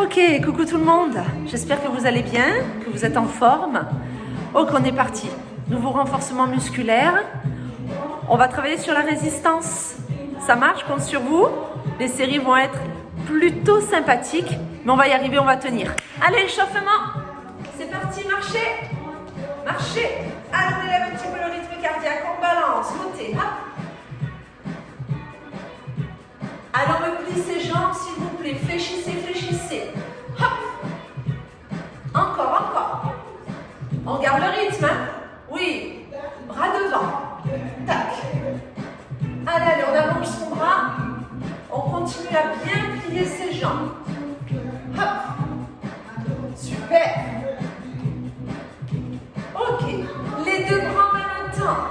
Ok, coucou tout le monde. J'espère que vous allez bien, que vous êtes en forme. Ok, on est parti. Nouveau renforcement musculaire. On va travailler sur la résistance. Ça marche, compte sur vous. Les séries vont être plutôt sympathiques, mais on va y arriver, on va tenir. Allez, échauffement. C'est parti, marchez. Marchez. Allez, on élève un petit peu le rythme cardiaque. On balance, montez. Hop. Allez, on me plie ses jambes, s'il vous plaît. Fléchissez, fléchissez. Hop. Encore. On garde le rythme, hein? Oui. Bras devant. Tac. Allez, on allonge son bras. On continue à bien plier ses jambes. Hop. Super. Ok. Les deux bras en même temps.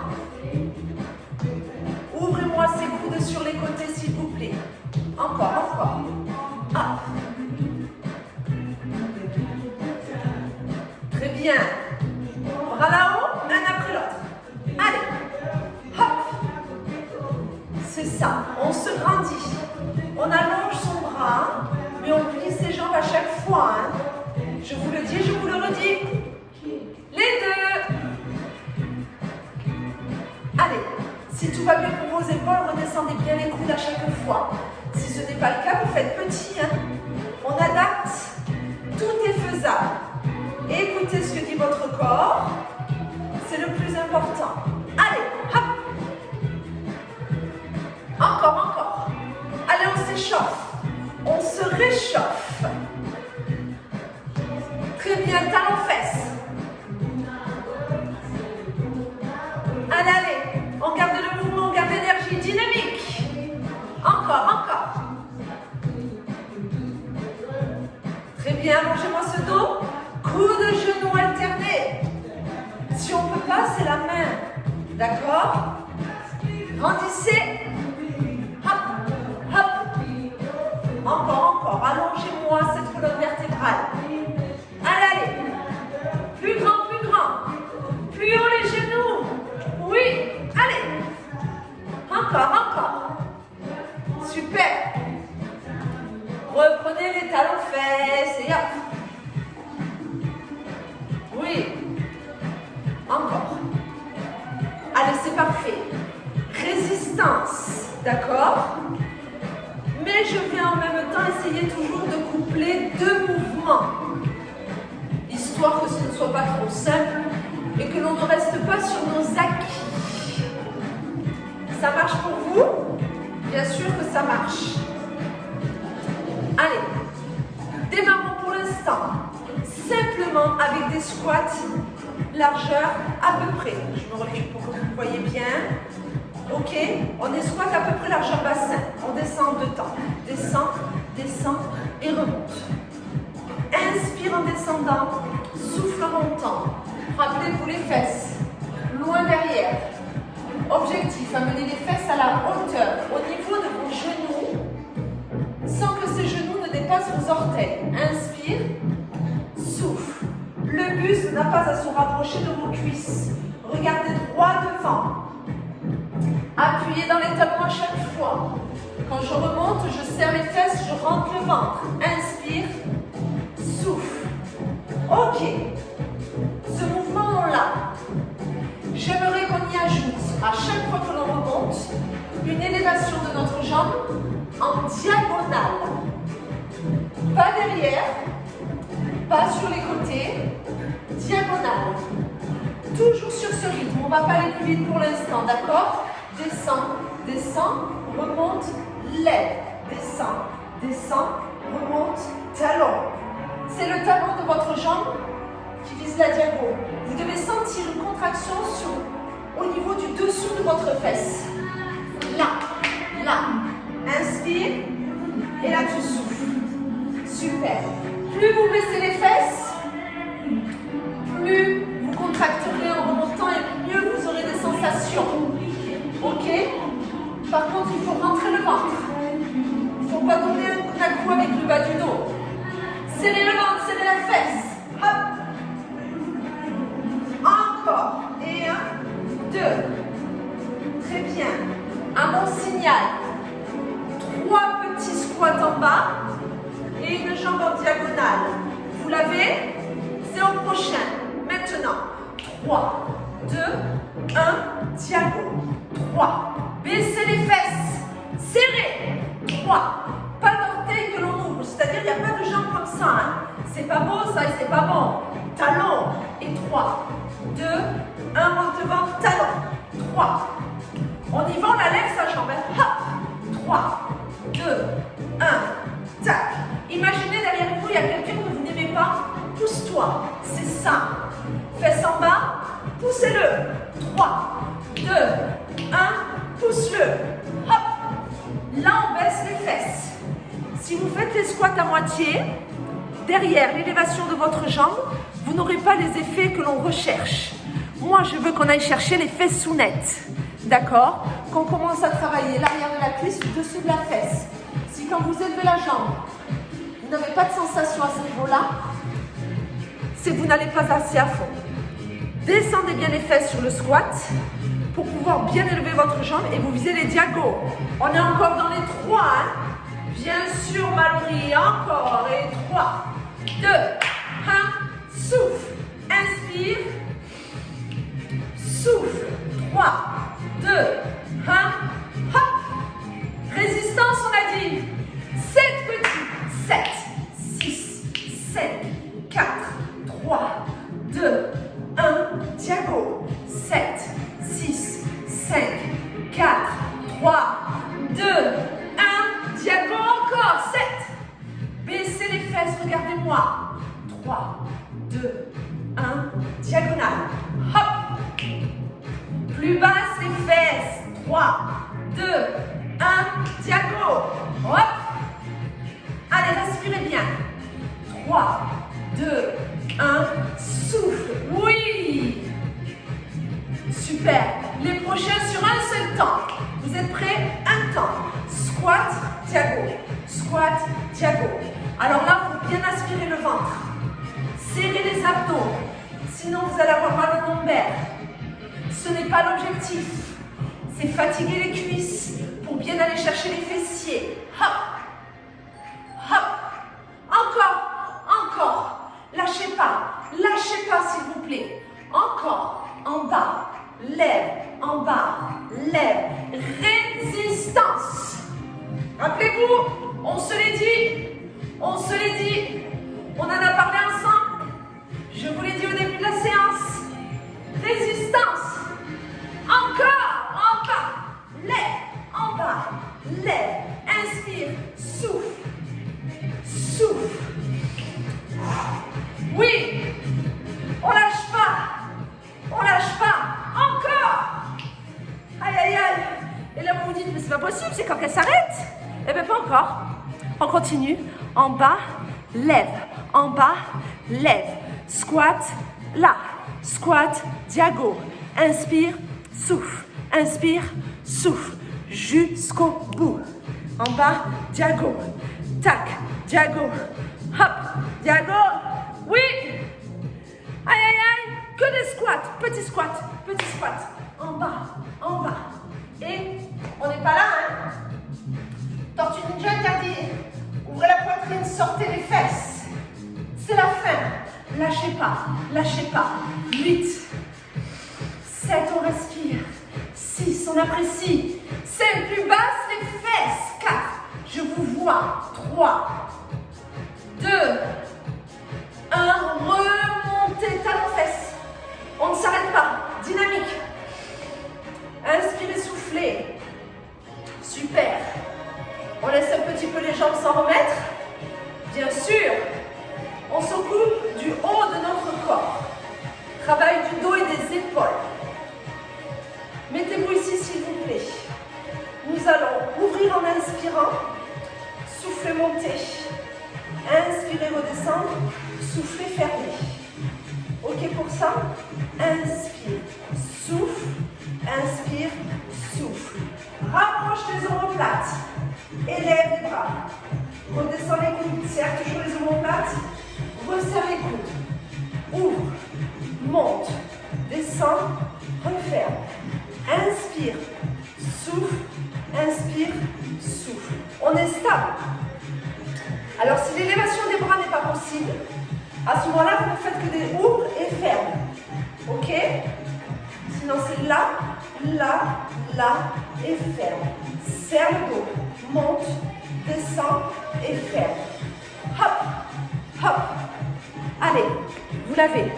Ouvrez-moi ces coudes sur les côtés, s'il vous plaît. Encore. Hop. Très bien. Bras là-haut, un après l'autre. Allez. Hop. C'est ça. On se grandit. On allonge son bras, mais on plie ses jambes à chaque fois. Hein. Je vous le dis, je vous le redis. Les deux. Allez. Si tout va bien pour vos épaules, redescendez bien les coudes à chaque fois. Si ce n'est pas le cas, vous faites petit. Hein. On adapte. Tout est faisable. Écoutez ce que dit votre corps. C'est le plus important. Allez, hop. Encore. Allez, on s'échauffe. On se réchauffe. Très bien, talons-fesses. Allez. On garde le mouvement, on garde l'énergie dynamique. Encore. Très bien, allongez-moi ce dos. Coude, genou alternés. Si on ne peut pas, c'est la main. D'accord? Grandissez. Hop. Encore. Allongez-moi cette colonne vertébrale. Allez. Plus grand. Plions les genoux. Oui. Allez. Encore. Super. Reprenez les talons-fesses et hop. Oui. Encore. Allez, c'est parfait. Résistance. D'accord? Mais je vais en même temps essayer toujours de coupler deux mouvements. Histoire que ce ne soit pas trop simple et que l'on ne reste pas sur nos acquis. Ça marche pour vous? Bien sûr que ça marche. Allez, démarrons pour l'instant. Simplement avec des squats, largeur à peu près. Je me recule pour que vous voyez bien. Ok, on est squat à peu près largeur bassin. On descend en deux temps. Descend et remonte. Inspire en descendant, souffle en montant. Rappelez-vous les fesses, loin derrière. Objectif, amener les fesses à la hauteur, au niveau de vos genoux, sans que ces genoux ne dépassent vos orteils. Inspire, souffle. Le buste n'a pas à se rapprocher de vos cuisses. Regardez droit devant. Appuyez dans les talons à chaque fois. Quand je remonte, je serre les fesses, je rentre le ventre. Inspire, souffle. Ok. Ce mouvement, on l'a. J'aimerais qu'on y ajoute, à chaque fois que l'on remonte, une élévation de notre jambe en diagonale. Pas derrière, pas sur les côtés, diagonale. Toujours sur ce rythme, on ne va pas aller plus vite pour l'instant, d'accord? Descend, remonte, lève. Descend, remonte, talon. C'est le talon de votre jambe qui vise la diagonale. Vous devez sentir une contraction au niveau du dessous de votre fesse. Là. Inspire. Et là, tu souffles. Super. Plus vous baissez les fesses, plus vous contracterez en remontant et mieux vous aurez des sensations. Ok? Par contre, il faut rentrer le ventre. Il ne faut pas donner un coup avec le bas du dos. Serrez le ventre, serrez la fesse. Hop. Encore. Et 1, 2. Très bien. À mon signal, 3 petits squats en bas et une jambe en diagonale. avez, c'est au prochain. Maintenant, 3, 2, 1, diago. 3, baissez les fesses, serrez. 3, pas d'orteil que l'on ouvre, c'est-à-dire il n'y a pas de jambes comme ça. Hein. C'est pas beau ça et c'est pas bon. Talon. Et 3, 2, 1, rentre devant, talon. 3. On y va, on la lève sa jambe. Hop. 3, 2, 1, tac. Imaginez derrière vous, il y a quelqu'un que vous n'aimez pas. Pousse-toi. C'est ça. Fesses en bas. Poussez-le. 3, 2, 1. Pousse-le. Hop. Là, on baisse les fesses. Si vous faites les squats à moitié, derrière l'élévation de votre jambe, vous n'aurez pas les effets que l'on recherche. Moi, je veux qu'on aille chercher les fesses sous nettes. D'accord? Qu'on commence à travailler l'arrière de la cuisse, le dessous de la fesse. Si quand vous élevez la jambe, vous n'avez pas de sensation à ce niveau-là, c'est que vous n'allez pas assez à fond. Descendez bien les fesses sur le squat pour pouvoir bien élever votre jambe et vous visez les diagos. On est encore dans les 3. Hein? Bien sûr, Mallory, encore. Et 3, 2, 1, souffle. Inspire. Souffle. 3, 2, 1, hop. Résistance, on a dit. 7 petits. 7, 6, 5, 4, 3, 2, 1, diago. 7, 6, 5, 4, 3, 2, 1, diago encore. 7. Baissez les fesses, regardez-moi. 3, 2, 1, diagonale. Hop. Plus basse les fesses. 3, 2, 1, diago. Hop. Allez, respirez bien. 3, 2, 1, souffle. Oui. Super. Les prochains sur un seul temps. Vous êtes prêts? Un temps. Squat, diago. Squat, diago. Alors là, il faut bien aspirer le ventre. Serrez les abdos. Sinon, vous allez avoir mal au lombaire. Ce n'est pas l'objectif. C'est fatiguer les cuisses pour bien aller chercher les fessiers. Hop. Hop. Encore. Encore. Lâchez pas. Lâchez pas, s'il vous plaît. Encore. En bas. Lève. En bas. Lève. Résistance. Rappelez-vous, on se l'est dit. On se l'est dit. On en a parlé ensemble. Je vous l'ai dit au début de la séance. Résistance. Encore. En bas. Lève. En bas. Lève. Inspire. Souffle. Souffle. Oui. On lâche pas. On lâche pas. Encore. Aïe, aïe, aïe. Et là, vous vous dites, mais c'est pas possible, c'est quand qu'elle s'arrête. Eh bien, pas encore. On continue. En bas, lève. En bas, lève. Squat, là. Squat, diago. Inspire, souffle. Inspire, souffle. Jusqu'au bout. En bas, diago. Tac, diago. Hop, diago. Oui. Aïe, aïe, aïe. Que des squats. Petit squat. Petit squat. En bas, en bas. Et on n'est pas là, hein. Tortue ninja interdit. Ouvrez la poitrine, sortez les fesses. C'est la fin. Lâchez pas, lâchez pas. 8, 7, on respire. 6, on apprécie. 5, plus basse, les fesses. 4, je vous vois. 3, 2, 1, remontez, talons fesses. On ne s'arrête pas. Dynamique. Inspirez, soufflez. Super. On laisse un petit peu les jambes s'en remettre. Bien sûr, on s'occupe du haut de notre corps. Travail du dos et des épaules. Mettez-vous ici, s'il vous plaît. Nous allons ouvrir en inspirant. Soufflez, montez. Inspirez, redescendre. Soufflez, fermez. OK pour ça? Inspire, souffle. Inspire, souffle. Rapproche les omoplates. Élève les bras. Redescends les coudes. Serre toujours les omoplates. Resserre les coudes. Ouvre. Monte. Descends. Referme. Inspire. Souffle. Inspire. Souffle. On est stable. Alors si l'élévation des bras n'est pas possible, À ce moment-là, vous ne faites que des ouvres et fermes. Ok? Sinon, c'est là, là, là et ferme. Serre le dos. Monte, descend et ferme. Hop, hop. Allez, vous l'avez.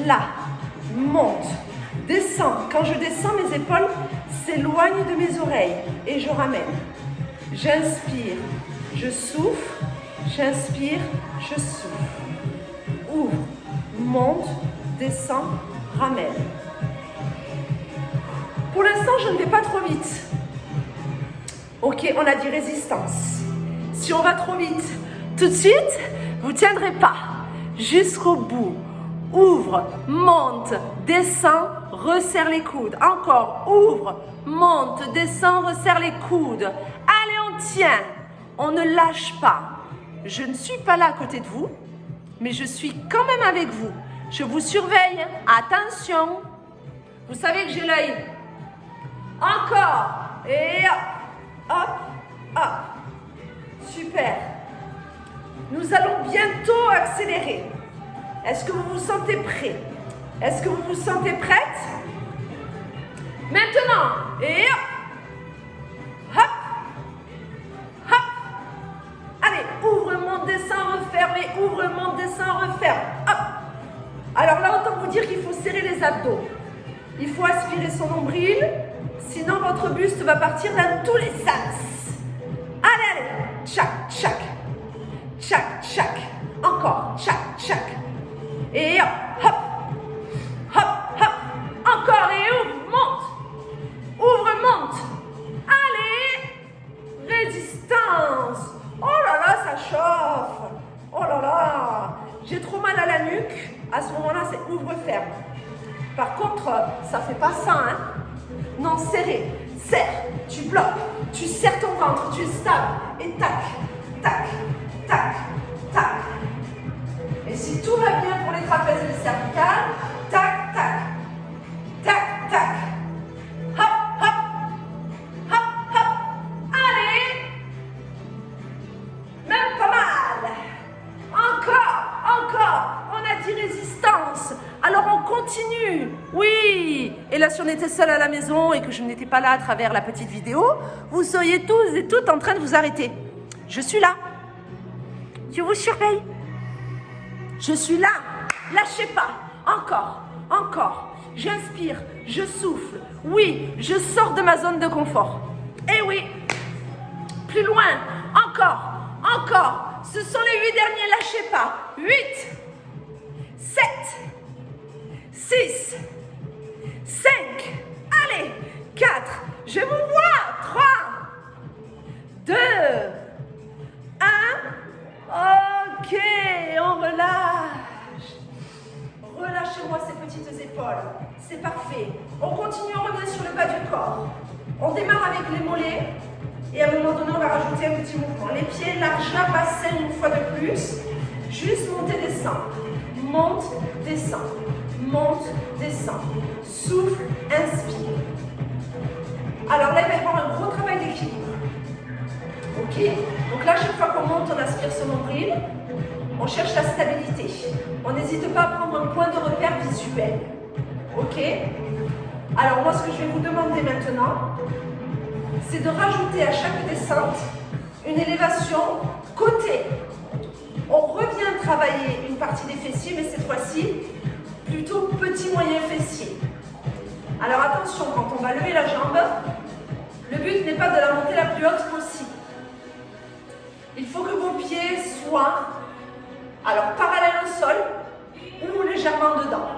Là, monte, descend. Quand je descends, mes épaules s'éloignent de mes oreilles et je ramène. J'inspire, je souffle. J'inspire, je souffle. Ouvre, monte, descend, ramène. Pour l'instant, je ne vais pas trop vite. Ok, on a dit résistance. Si on va trop vite, tout de suite, vous ne tiendrez pas. Jusqu'au bout. Ouvre, monte, descend, resserre les coudes. Encore, ouvre, monte, descend, resserre les coudes. Allez, on tient. On ne lâche pas. Je ne suis pas là à côté de vous, mais je suis quand même avec vous. Je vous surveille. Attention. Vous savez que j'ai l'œil. Encore. Et hop, hop, hop. Super. Nous allons bientôt accélérer. Est-ce que vous vous sentez prêt? Est-ce que vous vous sentez prête? Maintenant. Et hop. Hop. Hop. Allez, ouvre, monte, descend, referme. Et ouvre, monte, descend, referme. Hop. Alors là, autant vous dire qu'il faut serrer les abdos. Il faut aspirer son nombril. Sinon, votre buste va partir dans tous les sens. Allez, allez. Tchac, tchac. Tchac, tchac. Encore. Tchac, tchac. Et hop, hop. Hop, hop. Encore. Et ouvre, monte. Ouvre, monte. Allez. Résistance. Oh là là, ça chauffe. Oh là là. J'ai trop mal à la nuque. À ce moment-là, c'est ouvre, ferme. Par contre, ça fait pas ça, hein. Non, serré, serre, tu bloques, tu serres ton ventre, tu stables, et tac, tac, tac, tac. Et si tout va bien pour les trapèzes et les cervicales, tac, tac, tac, tac, hop, hop, hop, hop, allez, même pas mal, encore, on a dit résistance. Alors on continue, oui. Et là, si on était seul à la maison et que je n'étais pas là à travers la petite vidéo, vous seriez tous et toutes en train de vous arrêter. Je suis là. Je vous surveille. Je suis là. Lâchez pas. Encore. J'inspire, je souffle. Oui, je sors de ma zone de confort. Eh oui. Plus loin. Encore. Ce sont les 8 derniers, lâchez pas. 8, 7, 6, 5, allez, 4, je vous vois, 3, 2, 1, ok, on relâche. Relâchez-moi ces petites épaules, c'est parfait. On continue, on revient sur le bas du corps. On démarre avec les mollets et à un moment donné, on va rajouter un petit mouvement. Les pieds, largeur, bassin une fois de plus, juste monter, descendre. Monte, descend. Monte, descend. Souffle, inspire. Alors là, il va y avoir un gros travail d'équilibre. Ok? Donc là, chaque fois qu'on monte, on aspire son nombril. On cherche la stabilité. On n'hésite pas à prendre un point de repère visuel. Ok? Alors moi, ce que je vais vous demander maintenant, c'est de rajouter à chaque descente une élévation côté. On revient travailler une partie des fessiers, mais cette fois-ci, plutôt petit moyen fessier. Alors attention, quand on va lever la jambe, le but n'est pas de la monter la plus haute possible. Il faut que vos pieds soient alors parallèles au sol ou légèrement dedans.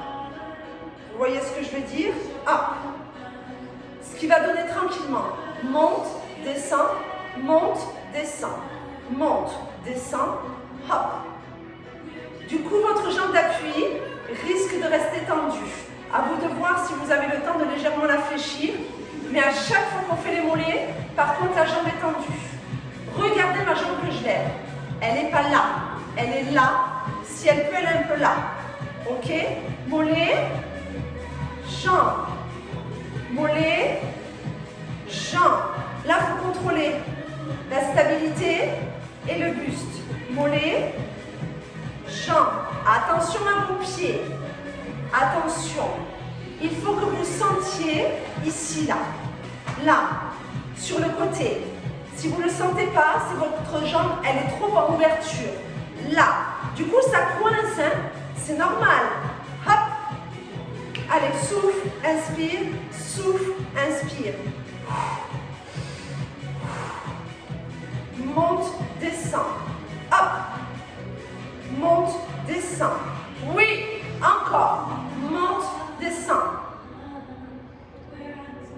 Vous voyez ce que je veux dire? Hop. Ce qui va donner tranquillement. Monte, descend, monte, descend, monte, descend, hop. Du coup, votre jambe d'appui risque de rester tendue. À vous de voir si vous avez le temps de légèrement la fléchir. Mais à chaque fois qu'on fait les mollets, par contre, la jambe est tendue. Regardez ma jambe que je lève. Elle n'est pas là. Elle est là. Si elle peut, elle est un peu là. Ok? Mollet, jambe. Mollet, jambe. Là, il faut contrôler la stabilité et le buste. Mollet, jambe. jambes. Attention à vos pieds. Attention. Il faut que vous sentiez ici, là. Là, sur le côté. Si vous ne le sentez pas, c'est votre jambe, elle est trop en ouverture. Là. Du coup, ça coince, hein? C'est normal. Hop. Allez, souffle, inspire, souffle, inspire. Monte, descend. Hop. Monte, descend. Oui, encore. Monte, descend.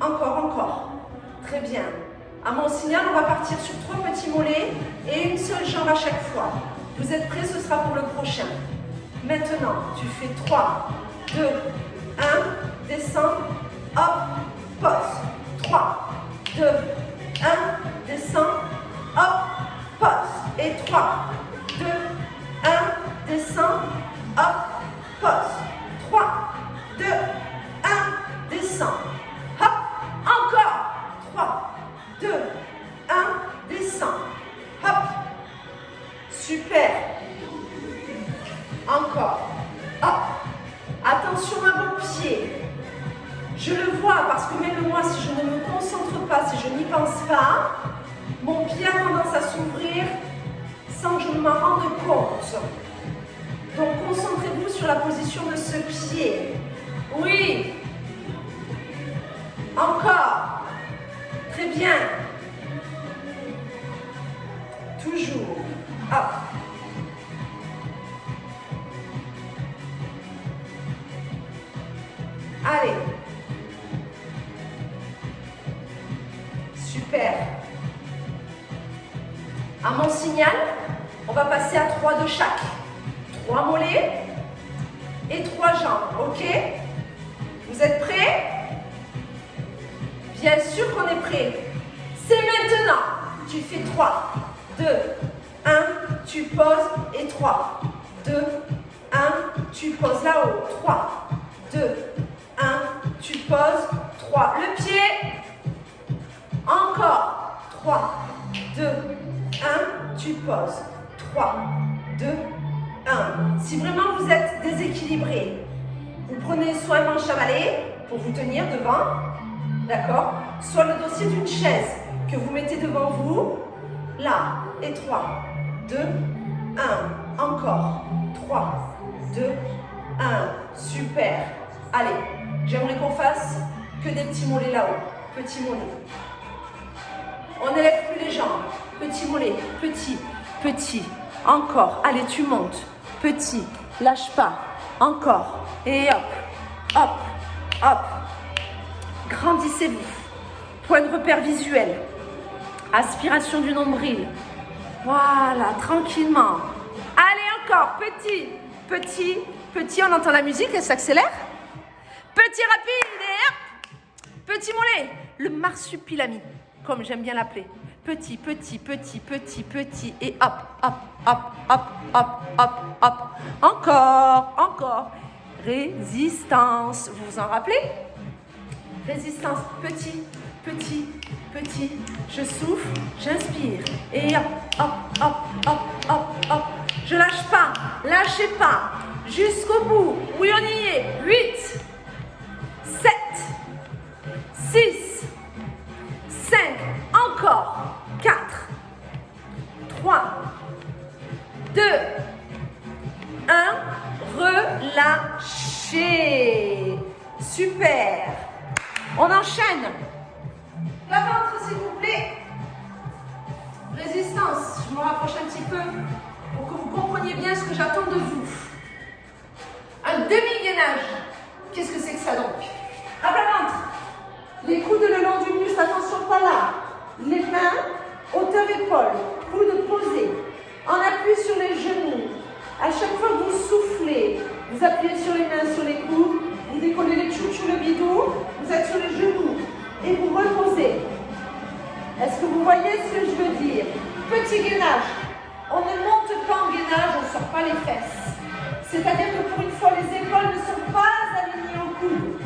Encore, encore. Très bien. À mon signal, on va partir sur 3 petits mollets et une seule jambe à chaque fois. Vous êtes prêts? Ce sera pour le prochain. Maintenant, tu fais 3, 2, 1, descends, hop, pause. 3, 2, 1, descends, hop, pause. Et 3, 2, 1, descends, hop, pause. 3, 2, 1, descends, hop, encore. 3, 2, 1, descends, hop. Super. Encore. Hop. Attention à vos pieds. Je le vois parce que même moi, si je ne me concentre pas, si je n'y pense pas, mon pied a tendance à s'ouvrir sans que je ne m'en rende compte. Donc, concentrez-vous sur la position de ce pied. Oui. Encore. Très bien. Toujours. Hop. Allez. Super. À mon signal, on va passer à 3 de chaque. 3 mollets et 3 jambes. OK? Vous êtes prêts? Bien sûr qu'on est prêts. C'est maintenant. Tu fais 3, 2, 1, tu poses et 3, 2, 1, tu poses là-haut. 3, 2, 1, tu poses. 3. Le pied. Encore. 3, 2, 1, tu poses. 3, 2, 1. Si vraiment vous êtes déséquilibré, vous prenez soit un manche à balai pour vous tenir devant, d'accord? Soit le dossier d'une chaise que vous mettez devant vous, là, et 3, 2, 1, encore, 3, 2, 1, super. Allez, j'aimerais qu'on fasse que des petits mollets là-haut, petits mollets. On n'élève plus les jambes, petit mollet, petit, petit, encore, allez, tu montes, petit, lâche pas, encore, et hop, hop, hop, grandissez-vous, point de repère visuel, aspiration du nombril, voilà, tranquillement, allez, encore, petit, petit, petit, on entend la musique, elle s'accélère, petit rapide, et hop, petit mollet, le marsupilami, comme j'aime bien l'appeler. Petit, petit, petit, petit, petit, et hop, hop, hop, hop, hop, hop, hop. Encore, encore. Résistance. Vous vous en rappelez? Résistance. Petit, petit, petit. Je souffle, j'inspire. Et hop, hop, hop, hop, hop, hop. Je lâche pas. Lâchez pas. Jusqu'au bout. Oui, on y est. 8, 7, 6, 5, encore, 4, 3, 2, 1, relâchez. Super. On enchaîne. La ventre, s'il vous plaît. Résistance. Je me rapproche un petit peu pour que vous compreniez bien ce que j'attends de vous. Un demi-gainage. Qu'est-ce que c'est que ça donc? À plat ventre. Les coudes le long du muscle, attention pas là. Les mains, hauteur épaule, coudes posés. En appui sur les genoux. À chaque fois que vous soufflez, vous appuyez sur les mains, sur les coudes, vous décollez les chouchous, le bidou, vous êtes sur les genoux et vous reposez. Est-ce que vous voyez ce que je veux dire? Petit gainage. On ne monte pas en gainage, on ne sort pas les fesses. C'est-à-dire que pour une fois, les épaules ne sont pas alignées au coude.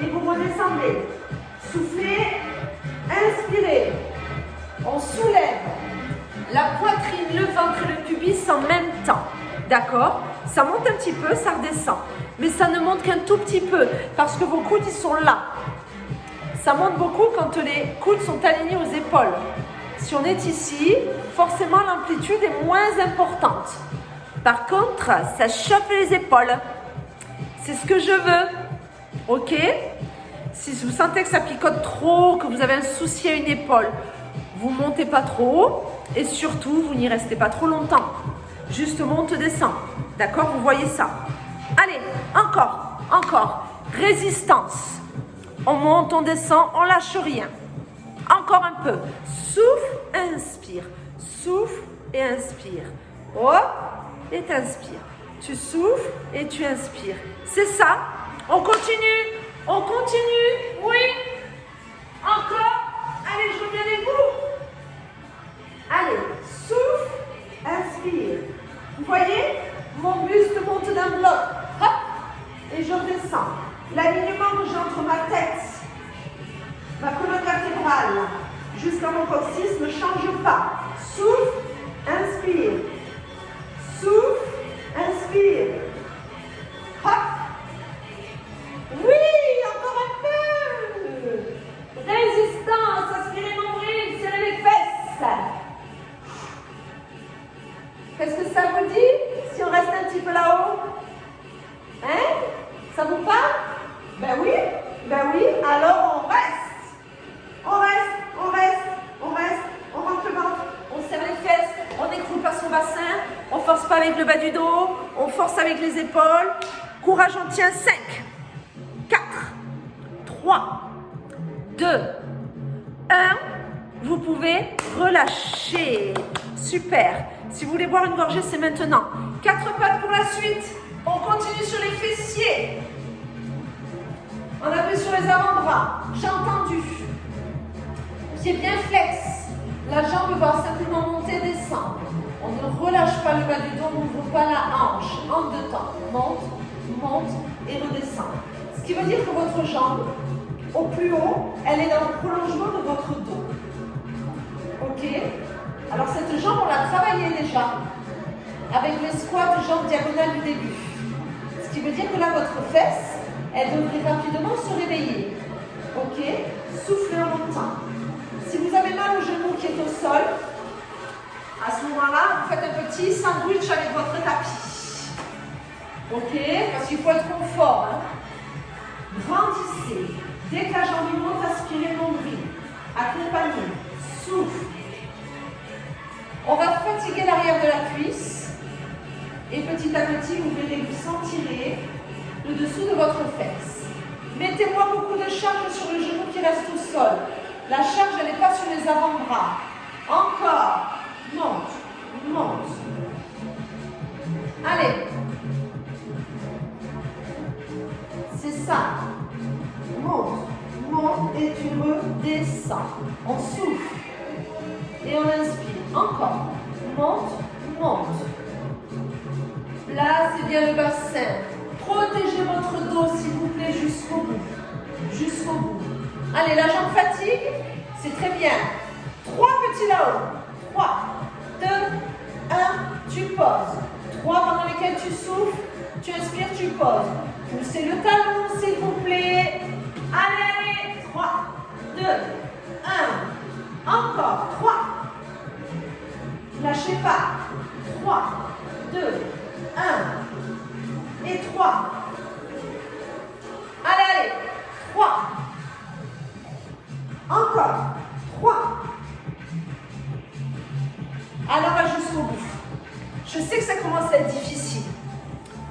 Et vous redescendez. Soufflez, inspirez. On soulève la poitrine, le ventre et le pubis en même temps. D'accord? Ça monte un petit peu, ça redescend. Mais ça ne monte qu'un tout petit peu parce que vos coudes, ils sont là. Ça monte beaucoup quand les coudes sont alignés aux épaules. Si on est ici, forcément l'amplitude est moins importante. Par contre, ça chauffe les épaules. C'est ce que je veux. Ok? Si vous sentez que ça picote trop, que vous avez un souci à une épaule, vous ne montez pas trop haut et surtout, vous n'y restez pas trop longtemps. Juste monte, descend. D'accord? Vous voyez ça? Allez, encore, encore. Résistance. On monte, on descend, on lâche rien. Encore un peu. Souffle, inspire. Souffle et inspire. Hop, et t'inspires. Tu souffles et tu inspires. C'est ça. On continue. On continue. Oui. Encore. Allez, je reviens avec vous. Allez, souffle, inspire. Vous voyez? Mon buste monte d'un bloc. Hop. Et je redescends. L'alignement que j'ai entre ma tête, ma colonne vertébrale, jusqu'à mon coccyx ne change pas. Souffle, inspire. Souffle, inspire. Hop. Oui, encore un peu. Résistance, aspirez nombril, serrez les fesses. Qu'est-ce que ça vous dit si on reste un petit peu là-haut? Hein? Ça vous parle? Ben oui, alors on reste. On reste, on reste, on reste, on rentre le ventre, on serre les fesses, on n'écroule pas son bassin, on force pas avec le bas du dos, on force avec les épaules. Courage, on tient 5, 4, 3, 2, 1. Vous pouvez relâcher. Super. Si vous voulez boire une gorgée, c'est maintenant. 4 pattes pour la suite. On continue sur les fessiers. On appuie sur les avant-bras. J'ai entendu. Pied bien flex. La jambe va simplement monter, descendre. On ne relâche pas le bas du dos, on n'ouvre pas la hanche. En deux temps. Monte, monte et redescend. Ce qui veut dire que votre jambe, au plus haut, elle est dans le prolongement de votre dos. Ok? Alors cette jambe, on l'a travaillée déjà. Avec les squats jambes diagonales du début. Ce qui veut dire que là, votre fesse, elle devrait rapidement se réveiller. Ok? Soufflez en montant. Si vous avez mal au genou qui est au sol, à ce moment-là, vous faites un petit sandwich avec votre tapis. Ok? Parce qu'il faut être confort. Hein? Grandissez. Dès que la jambe monte, aspirez le nombril. Accompagnez. Souffle. On va fatiguer l'arrière de la cuisse. Et petit à petit, vous verrez vous sentirez le dessous de votre fesse. Mettez-moi beaucoup de charge sur le genou qui reste au sol. La charge, elle n'est pas sur les avant-bras. Encore. Monte. Monte. Allez. C'est ça. Monte. Monte et tu redescends. On souffle. Et on inspire. Encore. Monte. Monte. Là, c'est bien le bassin. Protégez votre dos, s'il vous plaît, jusqu'au bout. Jusqu'au bout. Allez, la jambe fatigue. C'est très bien. 3 petits là-haut. 3, 2, 1. Tu poses. 3 pendant lesquels tu souffles. Tu inspires, tu poses. Poussez le talon, s'il vous plaît. Allez, allez. 3, 2, 1. Encore. 3. Lâchez pas. 3, 2, 1 et 3. Allez, allez. 3. Encore. 3. Alors, va jusqu'au bout. Je sais que ça commence à être difficile.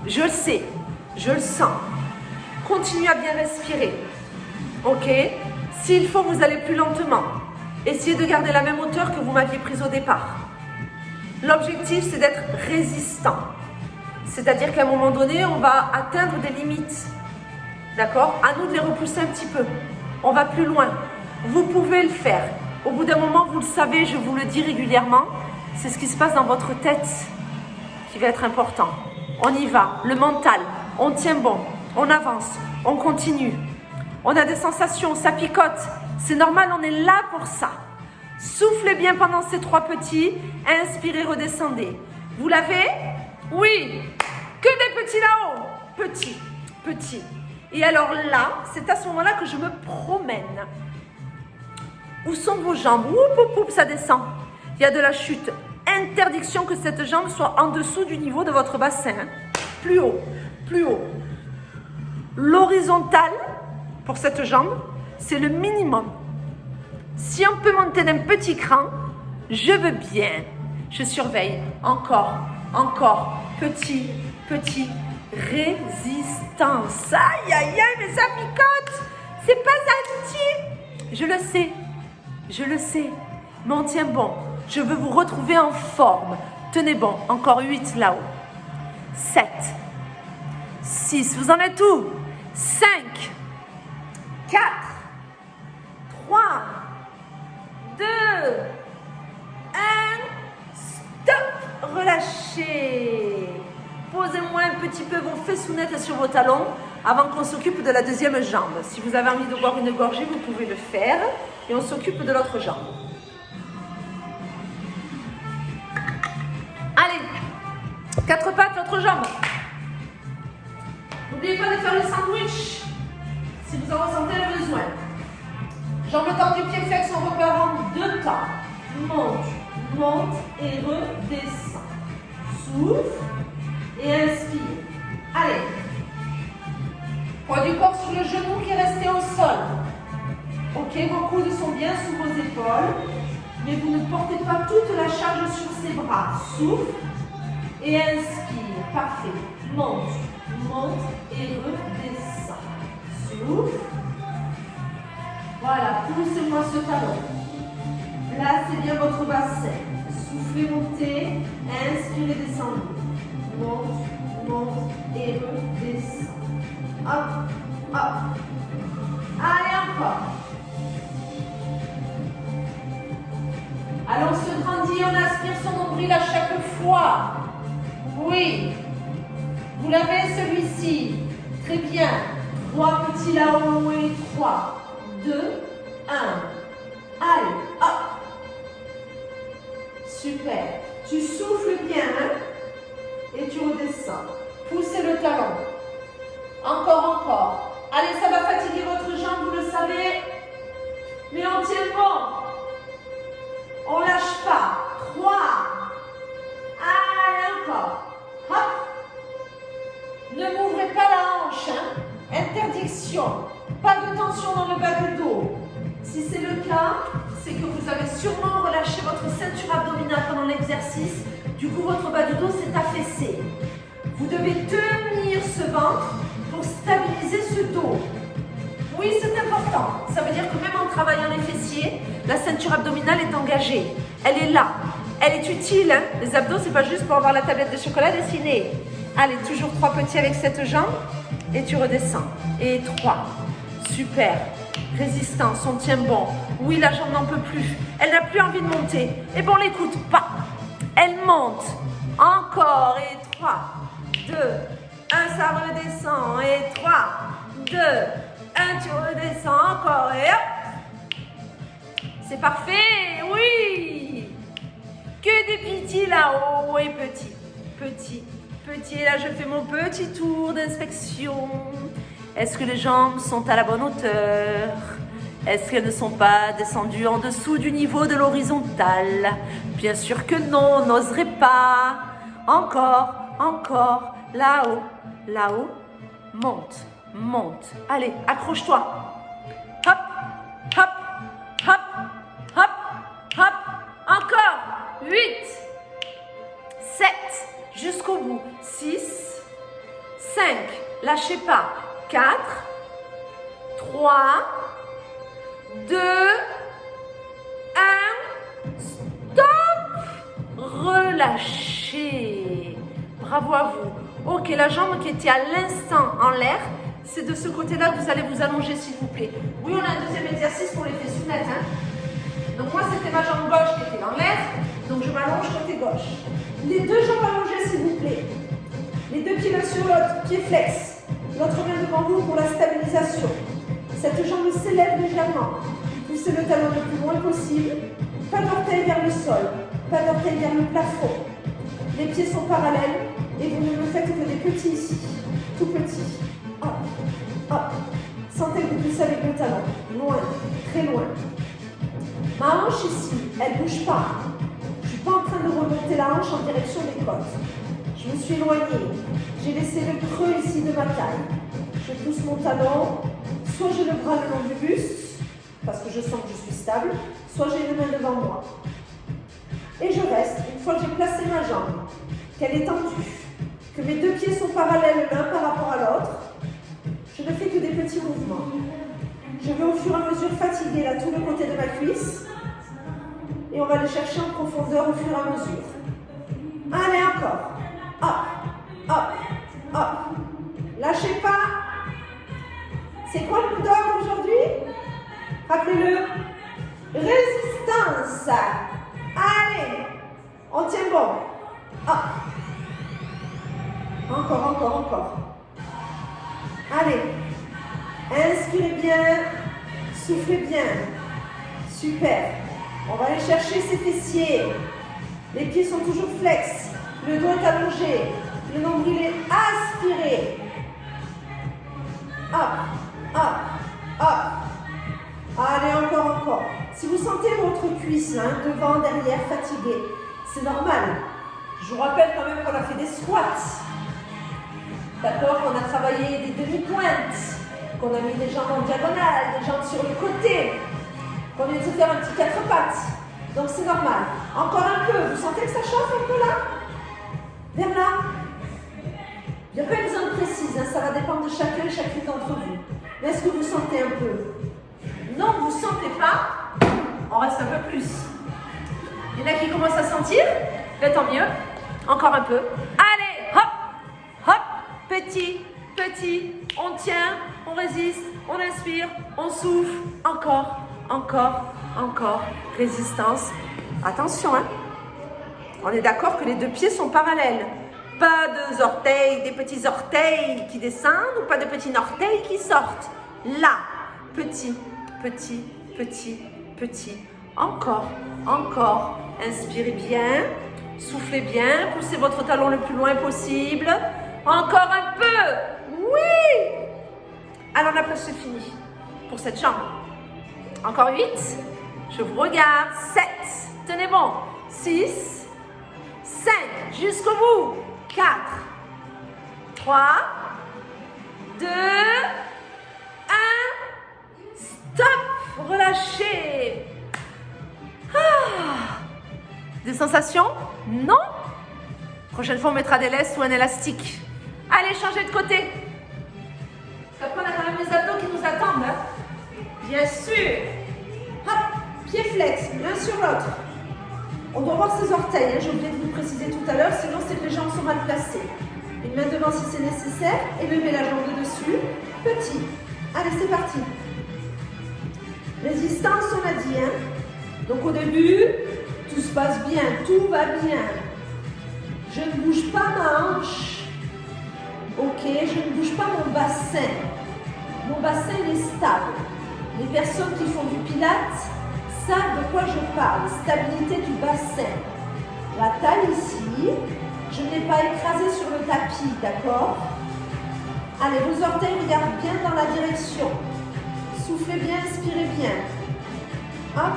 Je le sais. Je le sens. Continuez à bien respirer. Ok? S'il faut, vous allez plus lentement. Essayez de garder la même hauteur que vous m'aviez prise au départ. L'objectif, c'est d'être résistant. C'est-à-dire qu'à un moment donné, on va atteindre des limites. D'accord? À nous de les repousser un petit peu. On va plus loin. Vous pouvez le faire. Au bout d'un moment, vous le savez, je vous le dis régulièrement, c'est ce qui se passe dans votre tête qui va être important. On y va. Le mental, on tient bon. On avance. On continue. On a des sensations, ça picote. C'est normal, on est là pour ça. Soufflez bien pendant ces 3 petits. Inspirez, redescendez. Vous l'avez? Oui. Que petit là-haut. Petit, petit. Et alors là, c'est à ce moment-là que je me promène. Où sont vos jambes? Oup, oup, oup, ça descend. Il y a de la chute. Interdiction que cette jambe soit en dessous du niveau de votre bassin. Plus haut, plus haut. L'horizontale, pour cette jambe, c'est le minimum. Si on peut monter d'un petit cran, je veux bien. Je surveille. Encore, encore. Petit, petit. Résistance. Aïe, aïe, aïe, mais ça picote. C'est pas gentil. Je le sais. Je le sais. Mais on tient bon. Je veux vous retrouver en forme. Tenez bon. Encore 8 là-haut. 7. 6. Vous en êtes où? 5. 4. 3. 2. 1. Stop. Relâchez. Posez-moi un petit peu vos fessounettes sur vos talons avant qu'on s'occupe de la deuxième jambe. Si vous avez envie de boire une gorgée, vous pouvez le faire. Et on s'occupe de l'autre jambe. Allez, 4 pattes, l'autre jambe. N'oubliez pas de faire le sandwich si vous en ressentez le besoin. Jambes tendues, pieds flex, on repart en 2 temps. Monte, monte et redescend. Souffle et inspire. Allez. Poids du corps sur le genou qui est resté au sol. Ok, vos coudes sont bien sous vos épaules, mais vous ne portez pas toute la charge sur ses bras. Souffle et inspire. Parfait. Monte, monte et redescend. Souffle. Voilà, poussez-moi ce talon. Placez bien votre bassin. Soufflez, montez. Inspirez, descendez. Monte, monte et redescend. Hop, hop. Allez, encore. Alors, on se grandit, on aspire son nombril à chaque fois. Oui. Vous l'avez celui-ci. Très bien. 3 petits là-haut et 3, 2, 1. Allez, hop. Super. Tu souffles bien, hein? Et tu redescends. Poussez le talon. Encore, encore. Allez, ça va fatiguer votre jambe, vous le savez. Mais on tient bon. On lâche pas. 3. Allez, encore. Hop. Ne m'ouvrez pas la hanche. Hein. Interdiction. Pas de tension dans le bas du dos. Si c'est le cas, c'est que vous avez sûrement relâché votre ceinture abdominale pendant l'exercice. Du coup, votre bas du dos s'est affaissé. Vous devez tenir ce ventre pour stabiliser ce dos. Oui, c'est important. Ça veut dire que même en travaillant les fessiers, la ceinture abdominale est engagée. Elle est là. Elle est utile. Hein. Les abdos, c'est pas juste pour avoir la tablette de chocolat dessinée. Allez, toujours 3 petits avec cette jambe. Et tu redescends. Et 3. Super. Résistance, on tient bon. Oui, la jambe n'en peut plus. Elle n'a plus envie de monter. Et bon, on l'écoute pas. Elle monte. Encore. Et 3, 2, 1, ça redescend. Et 3, 2, 1, tu redescends. Encore. Et hop. C'est parfait. Oui. Que des petits là-haut. Et petit, petit, petit. Et là, je fais mon petit tour d'inspection. Est-ce que les jambes sont à la bonne hauteur? Est-ce qu'elles ne sont pas descendues en dessous du niveau de l'horizontale? Bien sûr que non, on n'oserait pas. Encore, encore, là-haut, là-haut. Monte, monte. Allez, accroche-toi. Hop, hop, hop, hop, hop. Encore. 8, 7, jusqu'au bout. 6, 5, lâchez pas. 4, 3, 2, 1, stop. Relâchez. Bravo à vous. Ok, la jambe qui était à l'instant en l'air, c'est de ce côté-là que vous allez vous allonger, s'il vous plaît. Oui, on a un deuxième exercice pour les fessounettes. Hein. Donc moi, c'était ma jambe gauche qui était en l'air, donc je m'allonge côté gauche. Les 2 jambes allongées, s'il vous plaît. Les 2 pieds l'un sur l'autre, pied flex. L'autre vient devant vous pour la stabilisation. Cette jambe s'élève légèrement. Poussez le talon le plus loin possible. Pas d'orteil vers le sol, pas d'orteil vers le plafond. Les pieds sont parallèles Et vous ne me faites que des petits ici, tout petits. Hop, hop. Sentez que vous poussez avec le talon, loin, très loin. Ma hanche ici, elle ne bouge pas. Je ne suis pas en train de remonter la hanche en direction des côtes. Je me suis éloignée. J'ai laissé le creux ici de ma taille. Je pousse mon talon. Soit j'ai le bras le long du buste, parce que je sens que je suis stable, soit j'ai une main devant moi. Et je reste, une fois que j'ai placé ma jambe, qu'elle est tendue, que mes deux pieds sont parallèles l'un par rapport à l'autre, je ne fais que des petits mouvements. Je vais au fur et à mesure fatiguer là tout le côté de ma cuisse et on va aller chercher en profondeur au fur et à mesure. Allez, encore. Hop, hop, hop. Lâchez pas. C'est quoi le mot d'ordre aujourd'hui? Rappelez-le. Résistance. Allez. On tient bon. Hop. Encore. Allez. Inspirez bien. Soufflez bien. Super. On va aller chercher ces fessiers. Les pieds sont toujours flex. Le dos est allongé. Le nombril est aspiré. Hop, hop, hop. Allez, encore. Si vous sentez votre cuisse, hein, devant, derrière, fatiguée, c'est normal. Je vous rappelle quand même qu'on a fait des squats. D'accord? Qu'on a travaillé des demi-pointes. Qu'on a mis des jambes en diagonale, des jambes sur le côté. Qu'on vient de se faire un petit 4 pattes. Donc c'est normal. Encore un peu. Vous sentez que ça chauffe un peu là? Vers là. Il n'y a pas une zone précise. Hein. Ça va dépendre de chacun et chacune d'entre vous. Mais est-ce que vous sentez un peu? Non, vous ne sentez pas. On reste un peu plus. Il y en a qui commencent à sentir. Ben, tant mieux. Encore un peu. Allez, hop, hop. Petit. On tient, on résiste, on inspire, on souffle. Encore. Résistance. Attention, hein. On est d'accord que les deux pieds sont parallèles. Pas de orteils, des petits orteils qui descendent ou pas de petits orteils qui sortent. Là, petit. Encore. Inspirez bien. Soufflez bien. Poussez votre talon le plus loin possible. Encore un peu. Oui. Alors, on a presque fini pour cette jambe. Encore 8. Je vous regarde. 7. Tenez bon. 6. 5. Jusqu'au bout. 4. 3. 2. 1. Stop. Relâchez. Des sensations? Non? Prochaine fois, on mettra des laisses ou un élastique. Allez, changez de côté. Parce qu'après, on a quand même les abdos qui nous attendent. Hein? Bien sûr. Hop, pied flex, l'un sur l'autre. On doit voir ses orteils. Hein? J'ai oublié de vous le préciser tout à l'heure, sinon c'est que les jambes sont mal placées. Une main devant si c'est nécessaire. Et levez la jambe de dessus. Petit. Allez, c'est parti. Résistance, on a dit. Hein? Donc au début, tout se passe bien, tout va bien. Je ne bouge pas ma hanche. Ok, je ne bouge pas mon bassin. Mon bassin il est stable. Les personnes qui font du pilates savent de quoi je parle. Stabilité du bassin. La taille ici, je ne l'ai pas écrasée sur le tapis, d'accord? Allez, vos orteils regardent bien dans la direction. Soufflez bien, inspirez bien. Hop.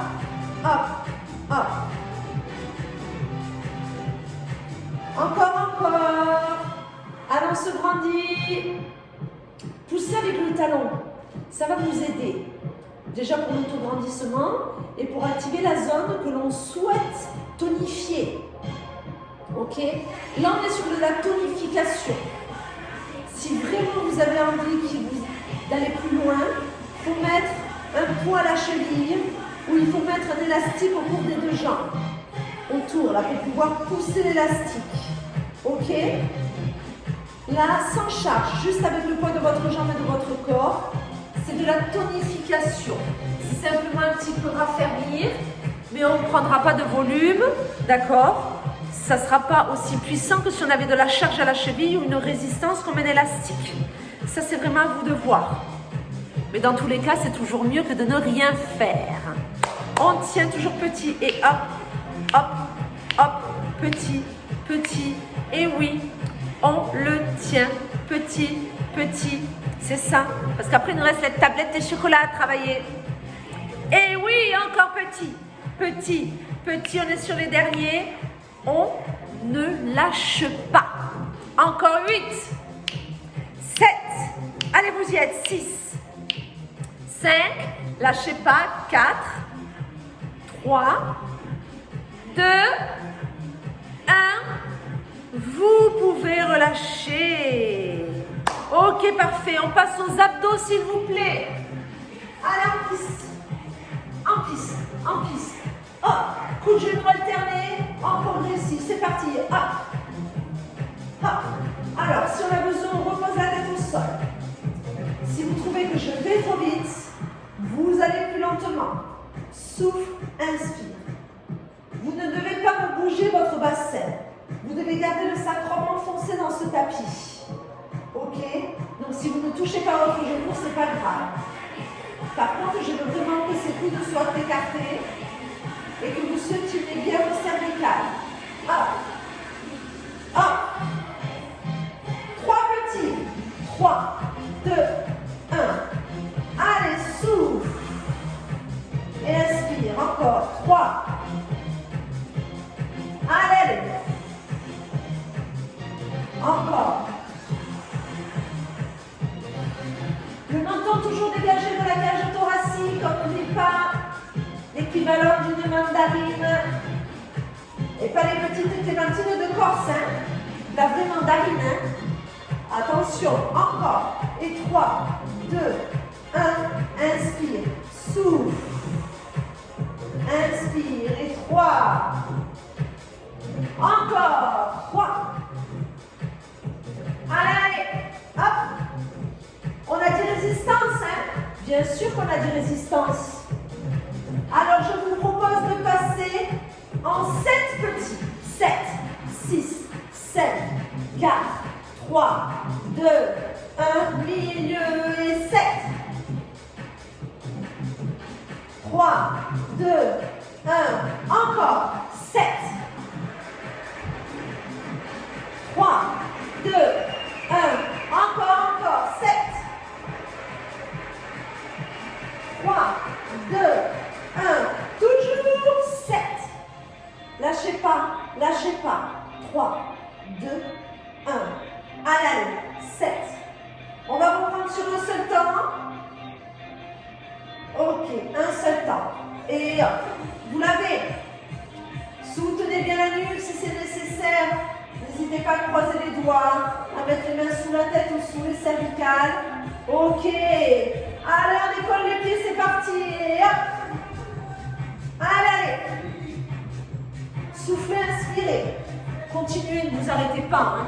Encore. Allons, se brandit. Poussez avec le talon. Ça va vous aider. Déjà pour l'autograndissement et pour activer la zone que l'on souhaite tonifier. Ok? Là, on est sur de la tonification. Si vraiment vous avez envie d'aller plus loin, il faut mettre un poids à la cheville ou il faut mettre un élastique au cours des deux jambes. Autour, là, pour pouvoir pousser l'élastique. Ok? Là, sans charge, juste avec le poids de votre jambe et de votre corps, c'est de la tonification. C'est simplement un petit peu raffermir, mais on ne prendra pas de volume, d'accord? Ça ne sera pas aussi puissant que si on avait de la charge à la cheville ou une résistance comme un élastique. Ça, c'est vraiment à vous de voir. Mais dans tous les cas, c'est toujours mieux que de ne rien faire. On tient toujours petit et hop, petit. Et oui, On le tient petit, petit. C'est ça. Parce qu'après, il nous reste les tablettes de chocolat à travailler. Et oui, encore petit, petit, petit. On est sur les derniers. On ne lâche pas. Encore 8, 7. Allez, vous y êtes. 6, 5. Lâchez pas. 4, 3, 2, 1. Vous pouvez relâcher. Ok, parfait. On passe aux abdos, s'il vous plaît. Allez, en piste. En piste. En piste. Hop. Coup de genou alterné. En progressif. C'est parti. Hop. Hop. Alors, si on a besoin, on repose la tête au sol. Si vous trouvez que je vais trop vite, vous allez plus lentement. Souffle, inspire. Vous ne devez pas me bouger votre bassin. Vous devez garder le sacrum enfoncé dans ce tapis. Ok? Donc si vous ne touchez pas votre genou, c'est pas grave. Par contre, je veux vraiment que ces coudes soient écartés et que vous souteniez bien vos cervicales. Hop! Hop! 3 petits. 3, 2, 1. Allez, souffle. Et inspire. Encore. 3. Allez. Encore. Le menton toujours dégagé de la cage thoracique. On n'oublie pas l'équivalent d'une mandarine. Et pas les petites clémentines de Corse. Hein. La vraie mandarine. Hein. Attention. Encore. Et 3, 2, 1. Inspire. Souffle. Inspire. Et 3. Encore. 3. Allez, hop. On a dit résistance, hein? Bien sûr qu'on a dit résistance. Alors, je vous propose de passer en 7 petits. 7, 6, 7, 4, 3, 2, 1, milieu et 7. 3, 2, 1, encore. 7. 3, 2, 1, encore, 7. 3, 2, 1, toujours 7. Lâchez pas, lâchez pas. 3, 2, 1. Allez, 7. On va reprendre sur un seul temps. Ok, un seul temps. Et hop, vous l'avez. Soutenez bien la nuque si c'est nécessaire. N'hésitez pas à croiser les doigts, à mettre les mains sous la tête ou sous les cervicales. Ok. Allez, on décolle les pieds, c'est parti. Et hop. Allez, allez. Soufflez, inspirez. Continuez, ne vous arrêtez pas. Hein.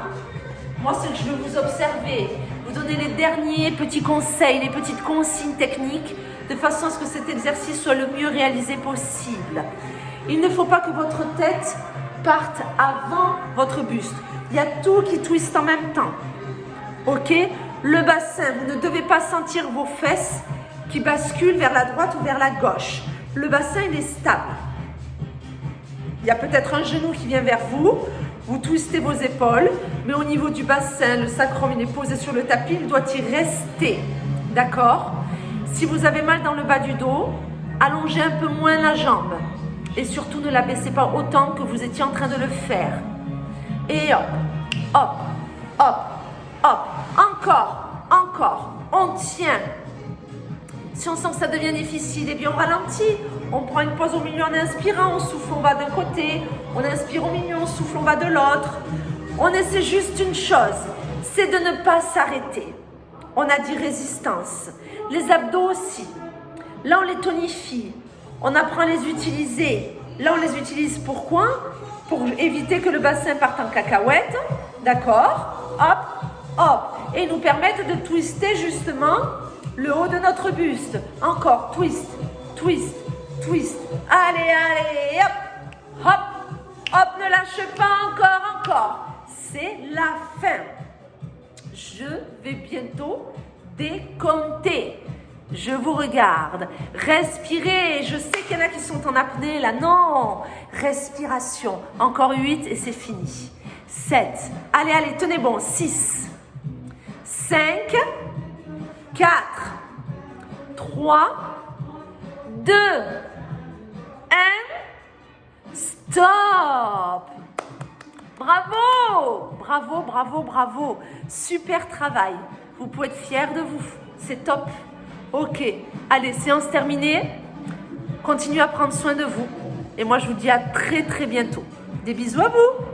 Moi, c'est que je veux vous observer, vous donner les derniers petits conseils, les petites consignes techniques, de façon à ce que cet exercice soit le mieux réalisé possible. Il ne faut pas que votre tête parte avant votre buste. Il y a tout qui twiste en même temps. Ok? Le bassin, vous ne devez pas sentir vos fesses qui basculent vers la droite ou vers la gauche. Le bassin, il est stable. Il y a peut-être un genou qui vient vers vous. Vous twistez vos épaules, mais au niveau du bassin, le sacrum, il est posé sur le tapis, il doit y rester. D'accord? Si vous avez mal dans le bas du dos, allongez un peu moins la jambe. Et surtout, ne la baissez pas autant que vous étiez en train de le faire. Et hop, hop, hop, hop. Encore, encore. On tient. Si on sent que ça devient difficile, eh bien on ralentit. On prend une pause au milieu en inspirant, on souffle, on va d'un côté. On inspire au milieu, on souffle, on va de l'autre. On essaie juste une chose, c'est de ne pas s'arrêter. On a dit résistance. Les abdos aussi. Là, on les tonifie. On apprend à les utiliser. Là, on les utilise pourquoi? Pour éviter que le bassin parte en cacahuète. D'accord? Hop, hop. Et nous permettent de twister justement le haut de notre buste. Encore, twist, twist, twist. Allez, allez, hop, hop, hop, ne lâche pas, encore, encore. C'est la fin. Je vais bientôt décompter. Je vous regarde. Respirez. Je sais qu'il y en a qui sont en apnée là. Non. Respiration. Encore 8 et c'est fini. 7. Allez, allez, tenez bon. 6, 5, 4, 3, 2, 1. Stop! Bravo! Bravo, bravo, bravo. Super travail. Vous pouvez être fiers de vous. C'est top. Ok. Allez, séance terminée. Continuez à prendre soin de vous. Et moi, je vous dis à très, très bientôt. Des bisous à vous!